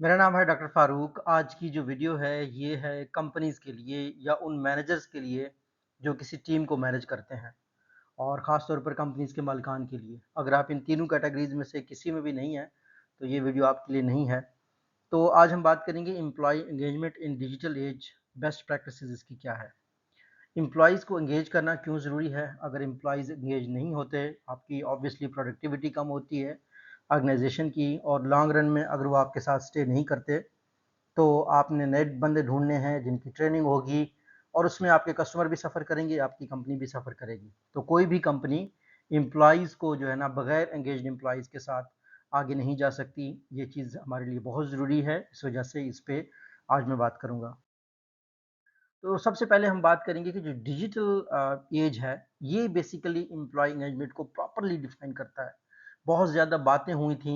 मेरा नाम है डॉक्टर फ़ारूक। आज की जो वीडियो है ये है कंपनीज़ के लिए या उन मैनेजर्स के लिए जो किसी टीम को मैनेज करते हैं और ख़ास तौर पर कंपनीज़ के मालिकान के लिए। अगर आप इन तीनों कैटेगरीज़ में से किसी में भी नहीं हैं, तो ये वीडियो आपके लिए नहीं है। तो आज हम बात करेंगे एम्प्लॉयी एंगेजमेंट इन डिजिटल एज, बेस्ट प्रैक्टिसेस इसकी क्या है? एम्प्लॉइज़ को एंगेज करना क्यों ज़रूरी है? अगर एम्प्लॉइज़ एंगेज नहीं होते, आपकी ऑब्वियसली प्रोडक्टिविटी कम होती है ऑर्गेनाइज़ेशन की, और लॉन्ग रन में अगर वो आपके साथ स्टे नहीं करते, तो आपने नए बंदे ढूँढने हैं जिनकी ट्रेनिंग होगी, और उसमें आपके कस्टमर भी सफ़र करेंगे, आपकी कंपनी भी सफ़र करेगी। तो कोई भी कंपनी एम्प्लॉइज़ को जो है ना बगैर एंगेज्ड एम्प्लॉइज़ के साथ आगे नहीं जा सकती। ये चीज़ हमारे लिए बहुत ज़रूरी है, इस वजह से इस पे आज मैं बात करूँगा। तो सबसे पहले हम बात करेंगे कि जो डिजिटल एज है, ये बेसिकली एम्प्लॉयी एंगेजमेंट को प्रॉपर्ली डिफाइन करता है। बहुत ज़्यादा बातें हुई थी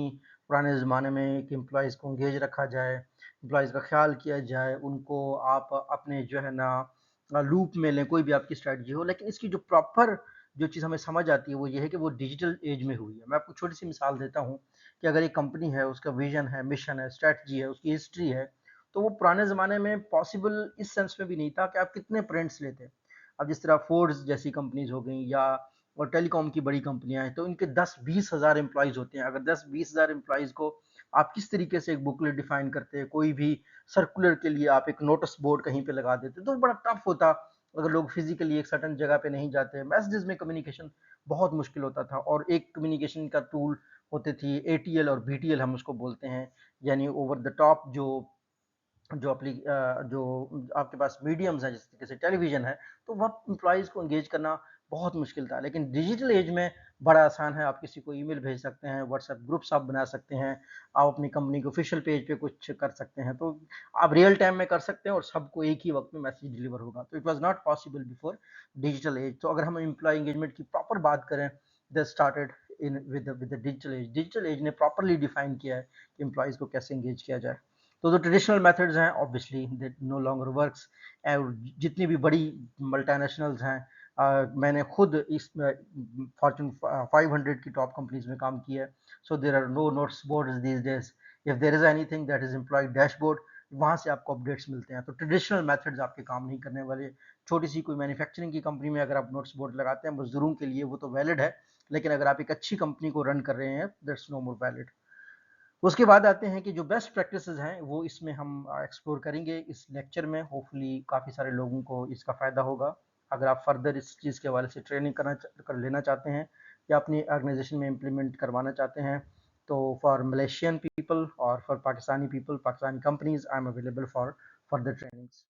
पुराने ज़माने में कि एम्प्लॉइज़ को एंगेज रखा जाए, एम्प्लॉइज़ का ख्याल किया जाए, उनको आप अपने जो है ना लूप में लें, कोई भी आपकी स्ट्रैटेजी हो। लेकिन इसकी जो प्रॉपर जो चीज़ हमें समझ आती है वो ये है कि वो डिजिटल एज में हुई है। मैं आपको छोटी सी मिसाल देता हूँ कि अगर एक कंपनी है, उसका विजन है, मिशन है, स्ट्रैटेजी है, उसकी हिस्ट्री है, तो वो पुराने ज़माने में पॉसिबल इस सेंस में भी नहीं था कि आप कितने प्रिंट्स लेते। अब जिस तरह फोर्ड्स जैसी कंपनीज हो गई या और टेलीकॉम की बड़ी कंपनियां हैं, तो इनके 10-20 हज़ार एम्प्लॉयज़ होते हैं। अगर 10-20 हज़ार एम्प्लॉयज़ को आप किस तरीके से एक बुकलेट डिफाइन करते हैं, कोई भी सर्कुलर के लिए आप एक नोटिस बोर्ड कहीं पे लगा देते, तो बड़ा टफ होता। अगर लोग फिजिकली एक सर्टन जगह पे नहीं जाते, मैसेजेस में कम्युनिकेशन बहुत मुश्किल होता था। और एक कम्युनिकेशन का टूल होते थी एटीएल और बीटीएल, हम उसको बोलते हैं, यानी ओवर द टॉप जो आपके पास मीडियम्स हैं, जिस तरीके से टेलीविज़न है, तो वहाँ एम्प्लॉइज़ को एंगेज करना बहुत मुश्किल था। लेकिन डिजिटल एज में बड़ा आसान है, आप किसी को ईमेल भेज सकते हैं, व्हाट्सएप ग्रुप्स आप बना सकते हैं, आप अपनी कंपनी के ऑफ़िशियल पेज पे कुछ कर सकते हैं, तो आप रियल टाइम में कर सकते हैं और सबको एक ही वक़्त में मैसेज डिलीवर होगा। तो it was not possible before digital age. तो अगर हम एम्प्लॉयी एंगेजमेंट की प्रॉपर बात करें, that started in with the digital age. Digital age ने प्रॉपर्ली डिफाइन किया है कि एम्प्लॉइज़ को कैसे एंगेज किया जाए। तो जो ट्रेडिशनल मेथड्स हैं obviously they know longer works. और जितनी भी बड़ी मल्टीनेशनल्स हैं, मैंने खुद इस फॉर्चून 500 की टॉप कंपनीज में काम किया है। So there are no notes boards these days. If there is anything that is employ dashboard, वहाँ से आपको अपडेट्स मिलते हैं। तो ट्रेडिशनल मेथड्स आपके काम नहीं करने वाले। छोटी सी कोई मैन्युफैक्चरिंग की कंपनी में अगर आप नोट्स बोर्ड लगाते हैं मजदूरों के लिए, वो तो वैलिड है, लेकिन अगर आप एक अच्छी कंपनी को रन कर रहे हैं, दैट्स नो मोर वैलिड। उसके बाद आते हैं कि जो बेस्ट प्रैक्टिसेस हैं वो इसमें हम एक्सप्लोर करेंगे इस लेक्चर में। होपफुली काफ़ी सारे लोगों को इसका फ़ायदा होगा। अगर आप फर्दर इस चीज़ के हवाले से ट्रेनिंग कर लेना चाहते हैं या अपनी ऑर्गेनाइजेशन में इम्प्लीमेंट करवाना चाहते हैं, तो फॉर मलेशियन पीपल और for Pakistani people, Pakistani companies, I am available for further trainings.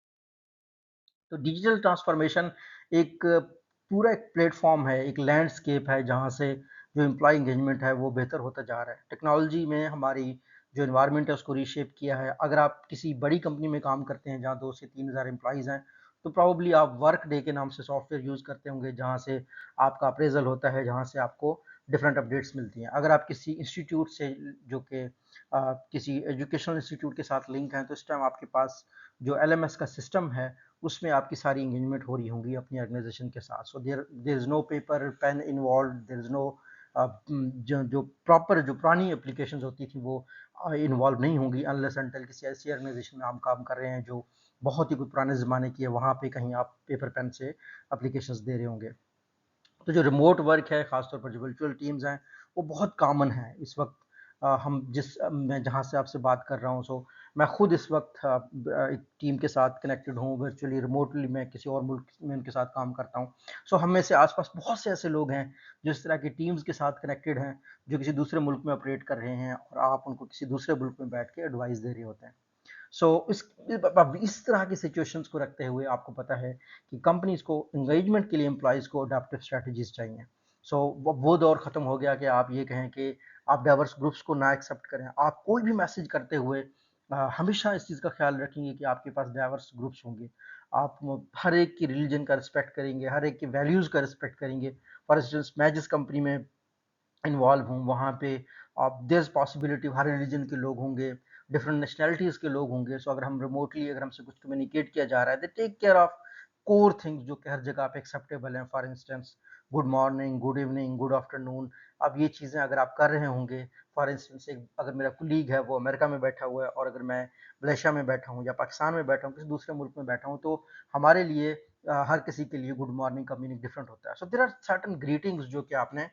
तो डिजिटल ट्रांसफॉर्मेशन एक पूरा एक प्लेटफॉर्म है, एक लैंडस्केप है, जहाँ से जो एम्प्लॉय एंगेजमेंट है वो बेहतर होता जा रहा है। टेक्नोलॉजी में हमारी जो इन्वायरमेंट है उसको रीशेप किया है। अगर आप किसी बड़ी कंपनी में काम करते हैं जहाँ 2 से 3 हज़ार एम्प्लॉयज़ हैं, तो प्रॉब्ली आप वर्क डे के नाम से सॉफ्टवेयर यूज़ करते होंगे, जहाँ से आपका अप्रेजल होता है, जहाँ से आपको डिफरेंट अपडेट्स मिलती हैं। अगर आप किसी इंस्टीट्यूट से जो कि किसी एजुकेशनल इंस्टीट्यूट के साथ लिंक हैं, तो इस टाइम आपके पास जो एलएमएस का सिस्टम है उसमें आपकी सारी एंगेजमेंट हो रही होंगी अपनी ऑर्गेनाइजेशन के साथ। So there there is no paper pen involve, there is no जो प्रॉपर जो पुरानी एप्लीकेशन होती थी वो इन्वॉल्व नहीं होंगी, अनलेस अनटिल किसी ऐसी ऑर्गेनाइजेशन में हम काम कर रहे हैं जो बहुत ही कुछ पुराने ज़माने की है, वहाँ पे कहीं आप पेपर पेन से एप्लीकेशंस दे रहे होंगे। तो जो रिमोट वर्क है, ख़ासतौर पर जो वर्चुअल टीम्स हैं, वो बहुत कॉमन है इस वक्त। मैं जहाँ से आपसे बात कर रहा हूँ, सो मैं खुद इस वक्त एक टीम के साथ कनेक्टेड हूँ वर्चुअली, रिमोटली मैं किसी और मुल्क में उनके साथ काम करता हूँ। सो हम में से आसपास बहुत से ऐसे लोग हैं जो इस तरह की टीम्स के साथ कनेक्टेड हैं, जो किसी दूसरे मुल्क में ऑपरेट कर रहे हैं, और आप उनको किसी दूसरे मुल्क में बैठ के एडवाइस दे रहे होते हैं। सो इस तरह की सिचुएशंस को रखते हुए आपको पता है कि कंपनीज को एंगेजमेंट के लिए एम्प्लॉयज़ को अडैप्टिव स्ट्रेटजीज चाहिए। सो वो दौर ख़त्म हो गया कि आप ये कहें कि आप डाइवर्स ग्रुप्स को ना एक्सेप्ट करें। आप कोई भी मैसेज करते हुए हमेशा इस चीज़ का ख्याल रखेंगे कि आपके पास डाइवर्स ग्रुप्स होंगे। आप हर एक की रिलीजन का रिस्पेक्ट करेंगे, हर एक की वैल्यूज़ का रिस्पेक्ट करेंगे। फॉर इंस्टेंस मैं जिस कंपनी में इन्वॉल्व हूँ, वहाँ पे आप देयर इज़ पॉसिबिलिटी हर रिलीजन के लोग होंगे, डिफरेंट नेशनैलिटीज़ के लोग होंगे। सो अगर हम रिमोटली अगर हमसे कुछ कम्युनिकेट किया जा रहा है, they take care of core things जो कि हर जगह पे एक्सेप्टेबल हैं। For instance good morning, good evening, good afternoon, अब ये चीज़ें अगर आप कर रहे होंगे, फॉर इंस्टेंस अगर मेरा कुलीग है वो अमेरिका में बैठा हुआ है और अगर मैं मलेशिया में बैठा हूँ या पाकिस्तान में बैठा हूँ, किसी दूसरे मुल्क में बैठा हूँ, तो हमारे लिए हर किसी के लिए गुड मॉर्निंग का मीनिंग डिफरेंट होता है। So there are certain greetings जो कि आपने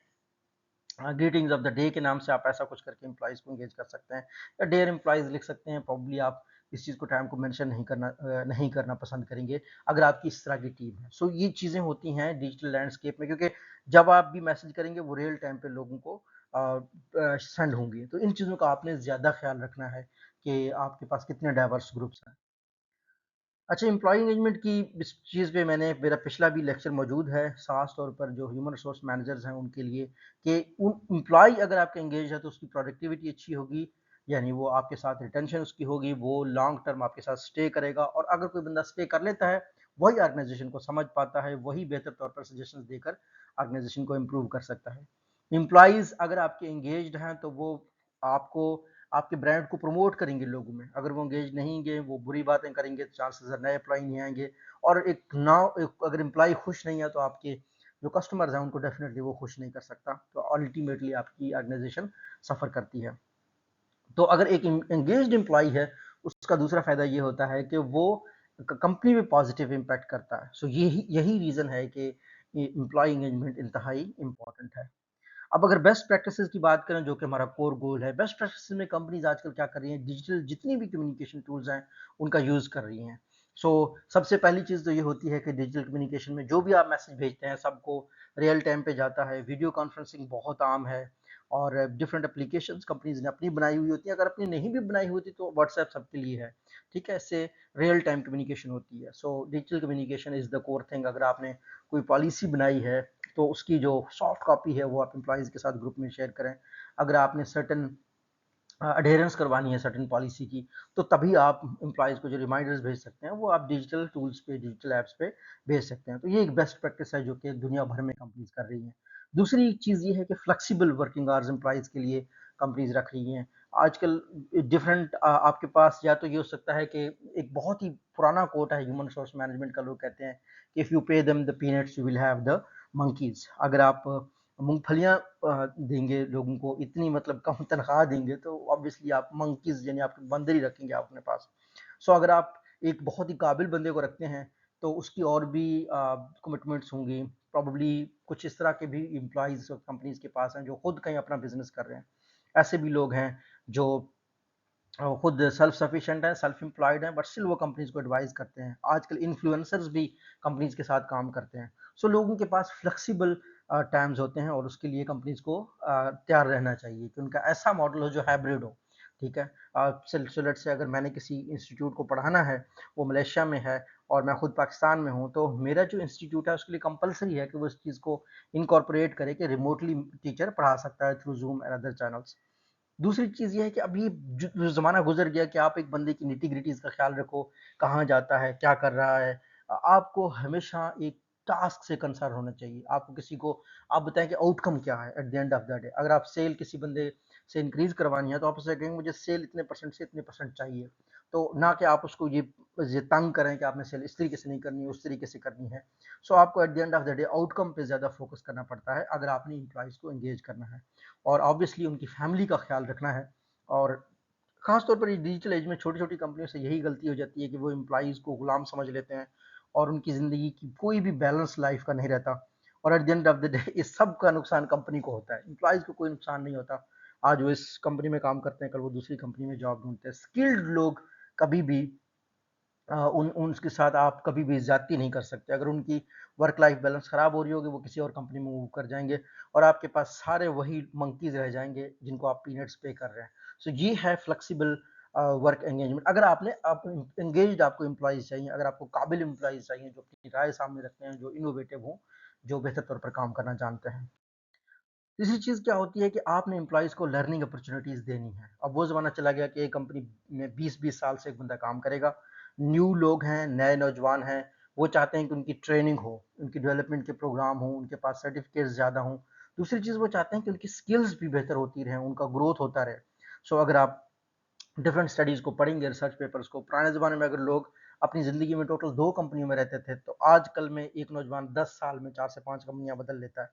ग्रीटिंग्स ऑफ द डे के नाम से आप ऐसा कुछ करके एम्प्लॉइज़ को एंगेज कर सकते हैं, या डियर एम्प्लॉइज़ लिख सकते हैं। प्रॉब्ली आप इस चीज़ को टाइम को मेंशन नहीं करना पसंद करेंगे अगर आपकी इस तरह की टीम है। सो ये चीज़ें होती हैं डिजिटल लैंडस्केप में, क्योंकि जब आप भी मैसेज करेंगे वो रियल टाइम पे लोगों को सेंड होंगी। तो इन चीज़ों का आपने ज़्यादा ख्याल रखना है कि आपके पास कितने डाइवर्स ग्रुप्स हैं। अच्छा, एम्प्लॉयी एंगेजमेंट की इस चीज़ पे मेरा पिछला भी लेक्चर मौजूद है, ख़ास तौर पर जो ह्यूमन रिसोर्स मैनेजर्स हैं उनके लिए, कि उन एम्प्लॉयी अगर आपका एंगेज है तो उसकी प्रोडक्टिविटी अच्छी होगी, यानी वो आपके साथ रिटेंशन उसकी होगी, वो लॉन्ग टर्म आपके साथ स्टे करेगा। और अगर कोई बंदा स्टे कर लेता है, वही ऑर्गेनाइजेशन को समझ पाता है, वही बेहतर तौर पर सजेशंस देकर ऑर्गेनाइजेशन को इम्प्रूव कर सकता है। एम्प्लॉइज़ अगर आपके एंगेज्ड हैं तो वो आपको आपके ब्रांड को प्रमोट करेंगे लोगों में। अगर वो एंगेज नहीं होंगे, वो बुरी बातें करेंगे, तो चांसेस है नए एम्प्लॉई नहीं आएँगे। और अगर एम्प्लॉई खुश नहीं है तो आपके जो कस्टमर्स हैं उनको डेफिनिटली वो खुश नहीं कर सकता। तो अल्टीमेटली आपकी ऑर्गेनाइजेशन सफ़र करती है। तो अगर एक एंगेज्ड एम्प्लॉई है, उसका दूसरा फ़ायदा ये होता है कि वो कंपनी में पॉजिटिव इम्पैक्ट करता है। सो यही यही रीज़न है कि एम्प्लॉई एंगेजमेंट इंतहाई इम्पॉर्टेंट है। अब अगर बेस्ट प्रैक्टिसेस की बात करें, जो कि हमारा कोर गोल है, बेस्ट प्रैक्टिसेस में कंपनीज आजकल क्या कर रही हैं, डिजिटल जितनी भी कम्युनिकेशन टूल्स हैं उनका यूज़ कर रही हैं। सो सबसे पहली चीज़ तो ये होती है कि डिजिटल कम्युनिकेशन में जो भी आप मैसेज भेजते हैं सबको रियल टाइम पे जाता है। वीडियो कॉन्फ्रेंसिंग बहुत आम है और डिफरेंट एप्लीकेशंस कंपनीज ने अपनी बनाई हुई होती है। अगर अपनी नहीं भी बनाई होती तो व्हाट्सएप सबके लिए है, ठीक है। इससे रियल टाइम कम्युनिकेशन होती है। So digital communication is the core thing. अगर आपने कोई पॉलिसी बनाई है तो उसकी जो सॉफ्ट कॉपी है वो आप एम्प्लॉइज़ के साथ ग्रुप में शेयर करें। अगर आपने सर्टेन अडेयरेंस करवानी है सर्टेन पॉलिसी की, तो तभी आप एम्प्लॉइज़ को जो रिमाइंडर्स भेज सकते हैं वो आप डिजिटल टूल्स पे, डिजिटल ऐप्स पे भेज सकते हैं। तो ये एक बेस्ट प्रैक्टिस है जो कि दुनिया भर में कंपनीज कर रही हैं। दूसरी चीज़ ये है कि फ्लेक्सिबल वर्किंग आवर्स एम्प्लॉइज़ के लिए कंपनीज रख रही हैं आजकल। डिफरेंट आपके पास या तो ये हो सकता है कि एक बहुत ही पुराना कोट है ह्यूमन रिसोर्स मैनेजमेंट का, लोग कहते हैं कि if you pay them the peanuts you will have the monkeys. अगर आप मूँगफलियाँ देंगे लोगों को, इतनी मतलब कम तनख्वाह देंगे, तो ऑब्वियसली आप मंकीज़ यानी आप बंदर ही रखेंगे आप अपने पास। सो अगर आप एक बहुत ही काबिल बंदे को रखते हैं तो उसकी और भी कमिटमेंट्स होंगी। प्रोबेबली कुछ इस तरह के भी एम्प्लॉइज़ कंपनीज़ के पास हैं जो खुद कहीं अपना बिज़नेस कर रहे हैं। ऐसे भी लोग हैं जो खुद सेल्फ सफिशिएंट हैं, सेल्फ एम्प्लॉयड हैं, बट स्टिल वो कंपनीज को एडवाइस करते हैं। आजकल इन्फ्लुएंसर्स भी कंपनीज के साथ काम करते हैं। सो लोगों के पास फ्लेक्सिबल टाइम्स होते हैं और उसके लिए कंपनीज को तैयार रहना चाहिए कि उनका ऐसा मॉडल हो जो हाइब्रिड हो, ठीक है। लेट्स से अगर मैंने किसी इंस्टीट्यूट को पढ़ाना है, वो मलेशिया में है और मैं खुद पाकिस्तान में हूँ, तो मेरा जो इंस्टीट्यूट है उसके लिए कंपलसरी है कि वो इस चीज़ को इनकॉर्पोरेट करे कि रिमोटली टीचर पढ़ा सकता है through zoom and other channels. दूसरी चीज़ ये है कि अभी जो ज़माना गुज़र गया कि आप एक बंदे की निटी-ग्रिटीज़ का ख़्याल रखो, कहाँ जाता है, क्या कर रहा है। आपको हमेशा एक टास्क से कंसर्न होना चाहिए। आपको किसी को आप बताएँ कि आउटकम क्या है at the end of the day. अगर आप सेल किसी बंदे से इंक्रीज़ करवानी है, तो आप उससे कहेंगे मुझे सेल इतने परसेंट से इतने परसेंट चाहिए। तो ना कि आप उसको ये तंग करें कि आपने सेल इस तरीके से नहीं करनी है, उस तरीके से करनी है। सो आपको at the end of the day outcome पे ज़्यादा फ़ोकस करना पड़ता है, अगर आपने एम्प्लॉइज़ को एंगेज करना है। और ऑब्वियसली उनकी फैमिली का ख्याल रखना है। और ख़ास तौर पर ये डिजिटल एज में छोटी-छोटी कंपनियों से यही गलती हो जाती है कि वो एम्प्लॉइज़ को गुलाम समझ लेते हैं और उनकी ज़िंदगी की कोई भी बैलेंस लाइफ़ का नहीं रहता। और at the end of the day इस सब का नुकसान कंपनी को होता है, एम्प्लॉइज़ को कोई नुकसान नहीं होता। आज वो इस कंपनी में काम करते हैं, कल वो दूसरी कंपनी में जॉब ढूँढते हैं। स्किल्ड लोग कभी भी उन उनके साथ आप कभी भी ज़्यादती नहीं कर सकते। अगर उनकी वर्क लाइफ बैलेंस ख़राब हो रही होगी, वो किसी और कंपनी में मूव कर जाएँगे और आपके पास सारे वही मंकीज़ रह जाएँगे जिनको आप पीनट्स पे कर रहे हैं। सो ये है फ्लेक्सिबल वर्क एंगेजमेंट। अगर आप एंगेज्ड आपको एम्प्लॉइज़ चाहिए, अगर आपको काबिल एम्प्लॉइज़ चाहिए जो अपनी राय सामने रखते हैं, जो इनोवेटिव हों, जो बेहतर तौर पर काम करना जानते हैं। तीसरी चीज़ क्या होती है कि आपने एम्प्लॉइज़ को लर्निंग अपॉर्च्युनिटीज़ देनी है। अब वो ज़माना चला गया कि एक कंपनी में 20-20 साल से एक बंदा काम करेगा। न्यू लोग हैं, नए नौजवान हैं, वो चाहते हैं कि उनकी ट्रेनिंग हो, उनकी डेवलपमेंट के प्रोग्राम हों, उनके पास सर्टिफ़िकेट्स ज़्यादा हों। दूसरी चीज़ वो चाहते हैं कि उनकी स्किल्स भी बेहतर होती रहें, उनका ग्रोथ होता रहे। सो अगर आप डिफरेंट स्टडीज़ को पढ़ेंगे, रिसर्च पेपर्स को, पुराने ज़माने में अगर लोग अपनी ज़िंदगी में टोटल 2 कंपनियों में रहते थे, तो आजकल में एक नौजवान 10 साल में 4 से 5 कंपनियाँ बदल लेता है।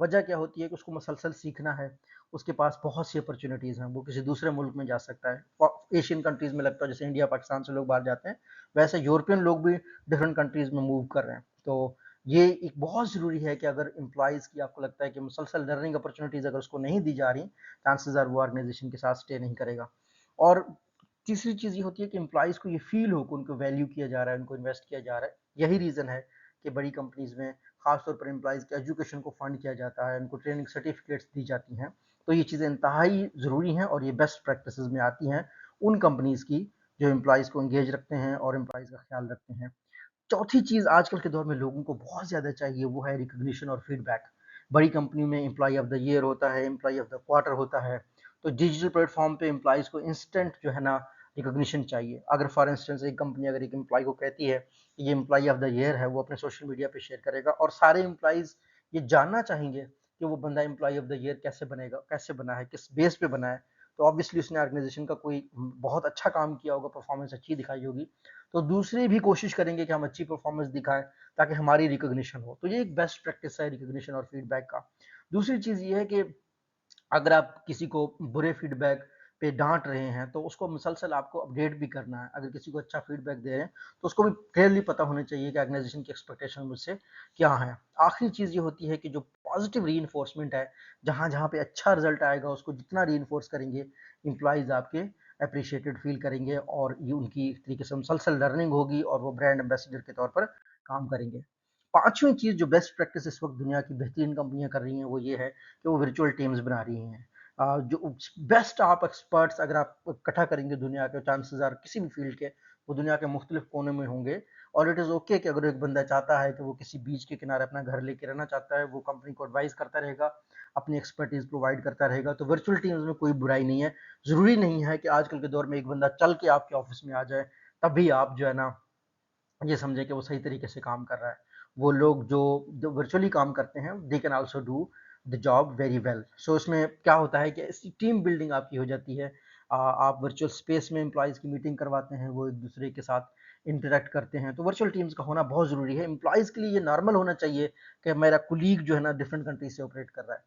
वजह क्या होती है कि उसको मुसलसल सीखना है, उसके पास बहुत सी अपॉर्चुनिटीज़ हैं, वो किसी दूसरे मुल्क में जा सकता है। एशियन कंट्रीज़ में लगता है जैसे इंडिया पाकिस्तान से लोग बाहर जाते हैं, वैसे यूरोपियन लोग भी डिफरेंट कंट्रीज़ में मूव कर रहे हैं। तो ये एक बहुत ज़रूरी है कि अगर एम्प्लॉइज़ की आपको लगता है कि मुसलसल लर्निंग अपॉर्चुनिटीज़ अगर उसको नहीं दी जा रही, चांसेस आर वो ऑर्गेनाइजेशन के साथ स्टे नहीं करेगा। और तीसरी चीज़ ये होती है कि एम्प्लॉइज़ को ये फ़ील हो कि उनको वैल्यू किया जा रहा है, उनको इन्वेस्ट किया जा रहा है। यही रीज़न है कि बड़ी कंपनीज़ में ख़ासतौर पर एम्प्लॉइज़ के एजुकेशन को फंड किया जाता है, उनको ट्रेनिंग सर्टिफ़िकेट्स दी जाती हैं। तो ये चीज़ें इंतहाई ज़रूरी हैं और ये बेस्ट प्रैक्टिसेज़ में आती हैं उन कंपनीज़ की जो एम्प्लॉइज़ को एंगेज रखते हैं और एम्प्लॉइज़ का ख्याल रखते हैं। चौथी चीज़ आजकल के दौर में लोगों को बहुत ज़्यादा चाहिए, वो है रिकॉग्निशन और फीडबैक। बड़ी कंपनी में एम्प्लॉयी ऑफ द ईयर होता है, एम्प्लॉयी ऑफ द क्वार्टर होता है, तो डिजिटल प्लेटफॉर्म पे एम्प्लॉइज़ को इंस्टेंट जो है ना रिकॉग्निशन चाहिए। अगर फॉर इंस्टेंस एक कंपनी अगर एक एम्प्लॉयी को कहती है कि ये एम्प्लॉयी ऑफ द ईयर है, वो अपने सोशल मीडिया पे शेयर करेगा और सारे एम्प्लॉइज़ ये जानना चाहेंगे कि वो बंदा एम्प्लॉयी ऑफ द ईयर कैसे बनेगा, कैसे बना है, किस बेस पे बना है। तो ऑब्वियसली उसने ऑर्गेनाइजेशन का कोई बहुत अच्छा काम किया होगा, परफॉर्मेंस अच्छी दिखाई होगी। तो दूसरे भी कोशिश करेंगे कि हम अच्छी परफॉर्मेंस दिखाएं ताकि हमारी रिकॉग्निशन हो। तो ये एक बेस्ट प्रैक्टिस है रिकॉग्निशन और फीडबैक का। दूसरी चीज़ ये है कि अगर आप किसी को बुरे फीडबैक पे डांट रहे हैं तो उसको मुसलसल आपको अपडेट भी करना है। अगर किसी को अच्छा फीडबैक दे रहे हैं तो उसको भी क्लियरली पता होना चाहिए कि ऑर्गेनाइजेशन की एक्सपेक्टेशन मुझसे क्या है। आखिरी चीज़ ये होती है कि जो पॉजिटिव री है, जहाँ जहाँ पे अच्छा रिजल्ट आएगा उसको जितना री करेंगे एम्प्लॉयज़ आपके अप्रिशिएटेड फील करेंगे और ये उनकी एक तरीके से मुसलसल लर्निंग होगी और वो ब्रांड एम्बेसडर के तौर पर काम करेंगे। पांचवी चीज़ जो बेस्ट प्रैक्टिस इस वक्त दुनिया की बेहतरीन कंपनियां कर रही हैं वो ये है कि वो वर्चुअल टीम्स बना रही हैं। जो बेस्ट आप एक्सपर्ट्स अगर आप इकट्ठा करेंगे दुनिया के, चांसेस आर किसी भी फील्ड के वो दुनिया के मुख्तलिफ कोने में होंगे। और इट इज़ ओके कि अगर एक बंदा चाहता है कि वो किसी बीच के किनारे अपना घर लेके रहना चाहता है, वो कंपनी को एडवाइस करता रहेगा, अपनी एक्सपर्टीज प्रोवाइड करता रहेगा, तो वर्चुअल टीम्स में कोई बुराई नहीं है। ज़रूरी नहीं है कि आजकल के दौर में एक बंदा चल के आपके ऑफिस में आ जाए तभी आप जो है ना ये समझे कि वो सही तरीके से काम कर रहा है। वो लोग जो वर्चुअली काम करते हैं they can also do the job very well. So इसमें क्या होता है कि इसकी टीम बिल्डिंग आपकी हो जाती है। आप वर्चुअल स्पेस में एम्प्लॉयज़ की मीटिंग करवाते हैं, वो एक दूसरे के साथ इंटरेक्ट करते हैं, तो वर्चुअल टीम्स का होना बहुत ज़रूरी है। एम्प्लॉयज़ के लिए ये नॉर्मल होना चाहिए कि मेरा कुलीग जो है ना डिफरेंट कंट्री से ऑपरेट कर रहा है।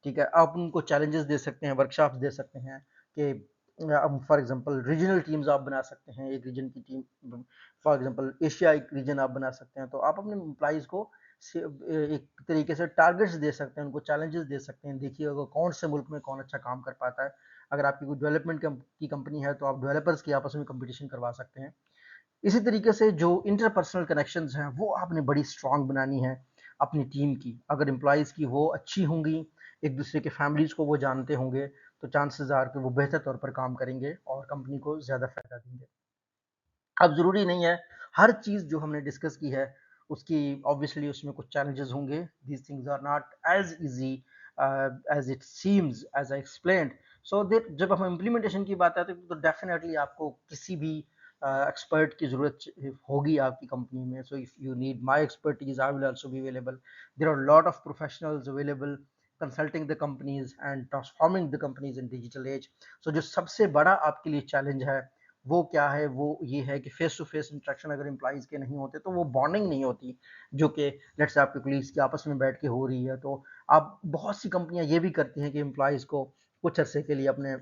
ठीक है, आप उनको चैलेंजेस दे सकते हैं, वर्कशॉप्स दे सकते हैं कि फॉर एग्जांपल रीजनल टीम्स आप बना सकते हैं। एक रीजन की टीम फॉर एग्जांपल एशिया एक रीजन आप बना सकते हैं, तो आप अपने एम्प्लॉइज़ को एक तरीके से टारगेट्स दे सकते हैं, उनको चैलेंजेस दे सकते हैं। देखिए अगर कौन से मुल्क में कौन अच्छा काम कर पाता है। अगर आपकी कोई डेवलपमेंट की कंपनी है तो आप डेवलपर्स की आपस में कंपटीशन करवा सकते हैं। इसी तरीके से जो इंटरपर्सनल कनेक्शंस हैं वो आपने बड़ी स्ट्रांग बनानी है अपनी टीम की। अगर एम्प्लॉयज़ की वो अच्छी होंगी, एक दूसरे के फैमिलीज़ को वो जानते होंगे, तो चांसेस आर कि वो बेहतर तौर पर काम करेंगे और कंपनी को ज़्यादा फ़ायदा देंगे। अब ज़रूरी नहीं है हर चीज़ जो हमने डिस्कस की है उसकी ऑब्वियसली उसमें कुछ चैलेंजेस होंगे। These things are not as easy as it seems as I explained. So that जब हम इम्प्लीमेंटेशन की बात आती है तो डेफिनेटली आपको किसी भी एक्सपर्ट की ज़रूरत होगी आपकी कंपनी में। So if you need my expertise I will also be available. There are lot of professionals available consulting the companies and transforming the companies in digital age. So जो सबसे बड़ा आपके लिए चैलेंज है वो क्या है, वो ये है कि फेस टू फेस इंटरेक्शन अगर एम्प्लॉइज़ के नहीं होते तो वो बॉन्डिंग नहीं होती जो कि लेट्स से आपके कलीग्स की आपस में बैठ के हो रही है। तो आप बहुत सी कंपनियां ये भी करती हैं कि एम्प्लॉइज़ को कुछ अरसे के लिए अपने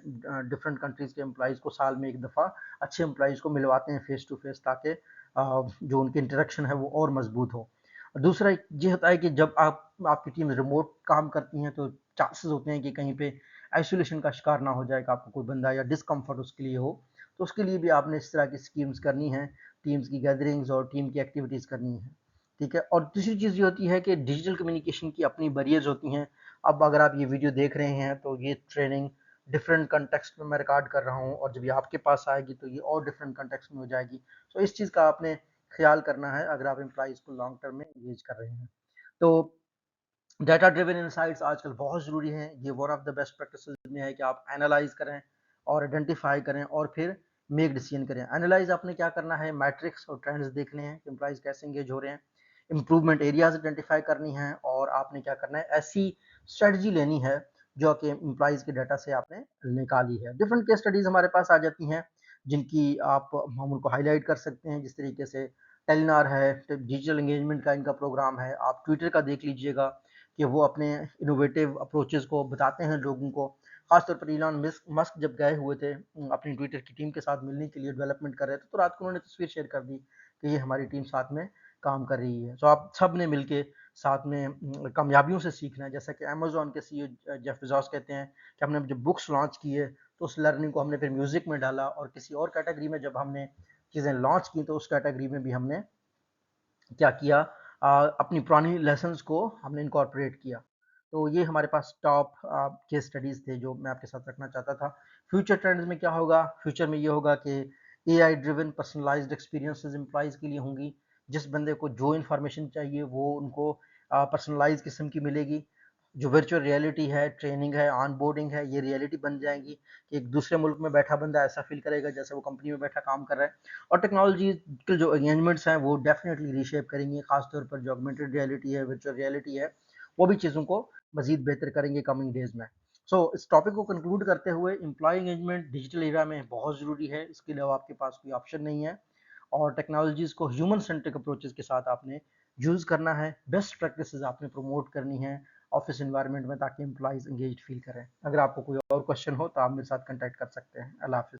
डिफरेंट कंट्रीज़ के एम्प्लॉइज़ को साल में एक दफ़ा अच्छे एम्प्लॉइज़ को मिलवाते हैं फेस टू फेस, ताकि जो उनकी इंटरेक्शन है वो और मजबूत हो। दूसरा ये होता है कि जब आप आपकी टीम रिमोट काम करती हैं तो चांसेस होते हैं कि कहीं पे आइसोलेशन का शिकार ना हो जाए कि आपको कोई बंदा या डिस्कम्फर्ट उसके लिए हो। तो उसके लिए भी आपने इस तरह की स्कीम्स करनी है, टीम्स की गैदरिंग्स और टीम की एक्टिविटीज़ करनी है। ठीक है, और दूसरी चीज़ ये होती है कि डिजिटल कम्युनिकेशन की अपनी बैरियर्स होती हैं। अब अगर आप ये वीडियो देख रहे हैं तो ये ट्रेनिंग डिफरेंट कंटेक्स्ट में मैं रिकॉर्ड कर रहा हूँ और जब ये आपके पास आएगी तो ये और डिफरेंट कंटेक्स्ट में हो जाएगी। तो इस चीज़ का आपने ख्याल करना है अगर आप एम्प्लॉइज़ को लॉन्ग टर्म में एंगेज कर रहे हैं। तो डाटा ड्रिवन इनसाइट्स आजकल बहुत ज़रूरी हैं। ये one of the best practices में है कि आप एनालाइज करें और आइडेंटिफाई करें और फिर मेक डिसीजन करें। एनालाइज आपने क्या करना है, मैट्रिक्स और ट्रेंड्स देखने हैं कि एम्प्लॉइज कैसे एंगेज हो रहे हैं, इंप्रूवमेंट एरियाज आइडेंटिफाई करनी है और आपने क्या करना है, ऐसी स्ट्रेटजी लेनी है जो कि एम्प्लॉइज के डाटा से आपने निकाली है। डिफरेंट केस स्टडीज हमारे पास आ जाती हैं जिनकी आप हम उनको हाईलाइट कर सकते हैं, जिस तरीके से टेलीनार है, डिजिटल एंगेजमेंट का इनका प्रोग्राम है। आप ट्विटर का देख लीजिएगा कि वो अपने इनोवेटिव अप्रोचेस को बताते हैं लोगों को। खासतौर पर इलॉन मस्क जब गए हुए थे अपनी ट्विटर की टीम के साथ मिलने के लिए, डेवलपमेंट कर रहे थे, तो रात को उन्होंने तस्वीर शेयर कर दी कि ये हमारी टीम साथ में काम कर रही है। तो आप सब ने मिलके साथ में कामयाबियों से सीखना है। जैसा कि अमेज़न के सीईओ जेफ बेज़ोस कहते हैं कि हमने जब बुक्स लॉन्च की है तो उस लर्निंग को हमने फिर म्यूज़िक में डाला, और किसी और कैटेगरी में जब हमने चीज़ें लॉन्च की तो उस कैटेगरी में भी हमने क्या किया, अपनी पुरानी लेसन्स को हमने इनकॉर्पोरेट किया। तो ये हमारे पास टॉप केस स्टडीज़ थे जो मैं आपके साथ रखना चाहता था। फ्यूचर ट्रेंड्स में क्या होगा? फ्यूचर में ये होगा कि AI driven personalised experiences employees के लिए होंगी। जिस बंदे को जो इन्फॉर्मेशन चाहिए वो उनको पर्सनलाइज़ किस्म की मिलेगी। जो वर्चुअल रियलिटी है, ट्रेनिंग है, ऑनबोर्डिंग है, ये रियलिटी बन जाएँगी कि एक दूसरे मुल्क में बैठा बंदा ऐसा फ़ील करेगा जैसे वो कंपनी में बैठा काम कर रहा है। और टेक्नोलॉजी के जो अरेंजमेंट्स हैं वो डेफिनेटली रीशेप करेंगे, खासतौर पर जो ऑगमेंटेड रियलिटी है, वर्चुअल रियलिटी है, वो भी चीज़ों को मजीद बेहतर करेंगे कमिंग डेज में। इस टॉपिक को कंक्लूड करते हुए, एम्प्लॉय एंगेजमेंट डिजिटल एरा में बहुत ज़रूरी है, इसके अलावा आपके पास कोई ऑप्शन नहीं है। और टेक्नोलॉजीज़ को ह्यूमन सेंट्रिक अप्रोचेस के साथ आपने यूज़ करना है, बेस्ट प्रैक्टिसेस आपने प्रमोट करनी है ऑफिस एनवायरनमेंट में, ताकि एम्प्लॉइज़ एंगेज्ड फील करें। अगर आपको कोई और क्वेश्चन हो तो आप मेरे साथ कॉन्टैक्ट कर सकते हैं। अल्लाह हाफ़िज़।